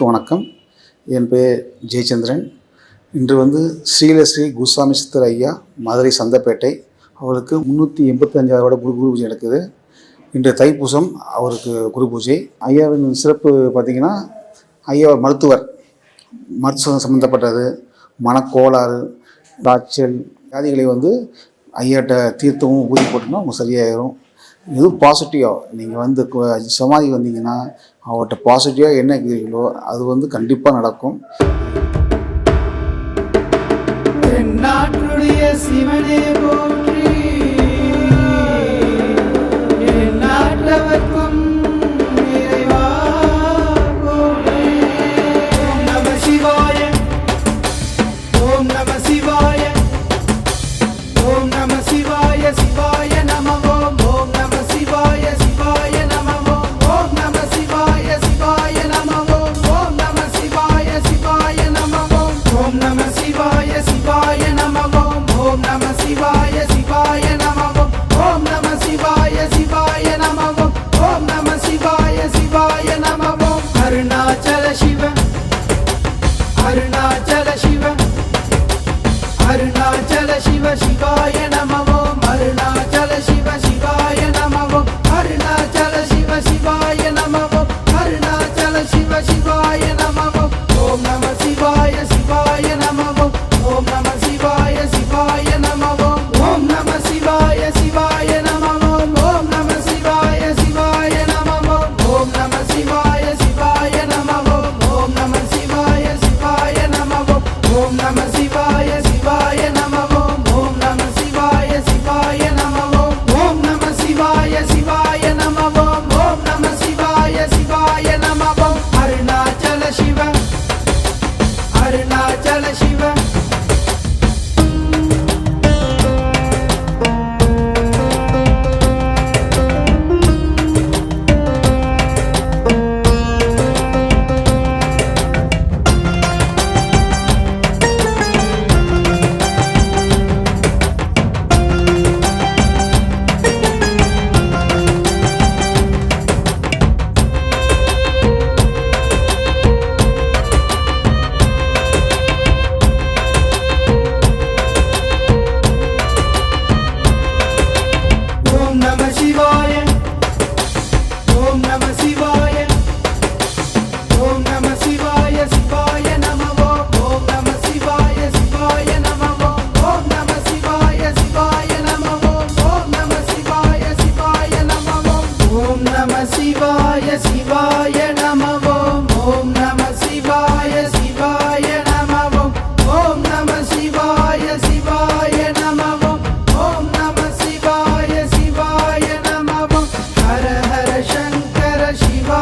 அனைவருக்கும் வணக்கம். என் பேர் ஜெயச்சந்திரன். இன்று ஸ்ரீலஸ்ரீ குருசாமி சித்தர் ஐயா மதுரை சந்தப்பேட்டை அவருக்கு 385வது குரு பூஜை நடக்குது. இன்று தைப்பூசம் அவருக்கு குரு பூஜை. ஐயாவின் சிறப்பு பார்த்திங்கன்னா, ஐயா மருத்துவர், மருத்துவம் சம்மந்தப்பட்டது, மனக்கோளாறு, காய்ச்சல் வியாதிகளை ஐயாட்ட தீர்த்தமும் ஊதி போட்டோம்னா அவங்க சரியாயிடும். எதுவும் பாசிட்டிவாக நீங்கள் சமாதி வந்தீங்கன்னா அவர்கிட்ட பாசிட்டிவாக என்ன இருக்கிறீங்களோ அது கண்டிப்பாக நடக்கும். சிவனே போற்றி, நாட்டவர்க்கும் இறைவா போற்றி. ஓம் நம சிவாய, ஓம் நம சிவாய, ஓம் நம சிவாய, சிவாய நம ஓம். ஓம் நம சிவாய, சிவாய நம ஓம். ஓம் நம சிவாய, சிவாய நம ஓம். ஓம் நம சிவாய, சிவாய நம ஓம். ஓம் நம சிவாய, சிவாய நம ஓம். ஓம் நம சிவாய, சிவாய நம ஓம். ஓம் நம சிவாய, சிவாய நம ஓம். ஓம் நம சிவாய, சிவாய நம ஓம். அருணாச்சல சிவ, அருணாச்சல சிவ, அருணாச்சல சிவ, சிவாய நம ஓம். அருணாச்சல சிவ, சிவாய நம ஓம். அருணாச்சல சிவ, சிவாய நம ஓம். அருணாச்சல சிவ, சிவாய நம ஓம். ஓம் நம சிவாய, சிவாய நம ஓம். ஓம் நம சிவாய, சிவாய நம ஓம். ஓம் நம சிவாய, சிவாய நம ஓம். ஓம் நம சிவாய, சிவாய நம ஓம். ஓம் நம சிவாய, சிவாய நம ஓம். ஓம் நம சிவாய, சிவாய நம ஓம். ஓம் நம சிவாய, சிவாய நம ஓம். ஓம் நம சிவாய, சிவாய நம ஓம். ஓம் நம சிவாய, சிவாய நம ஓம். ஓம் நம சிவாய, சிவாய நம ஓம். அருணாச்சல சிவ, அருணாச்சல சிவ. ஓம் நம சிவாய, ஓம் நம சிவாய, ஓம் நம சிவாய, சிவாய நம ஓம். ஓம் நம சிவாய, சிவாய நம ஓம். ஓம் நம சிவாய, சிவாய நம ஓம். ஓம் நம சிவாய, சிவாய நம ஓம். ஓம் நம சிவாய, சிவாய நம ஓம். ஓம் நம சிவாய, சிவாய நம ஓம். ஓம் நம சிவாய, சிவாய நம ஓம். ஓம் நம சிவாய, சிவாய நம ஓம். ஹர ஹர சங்கர சிவா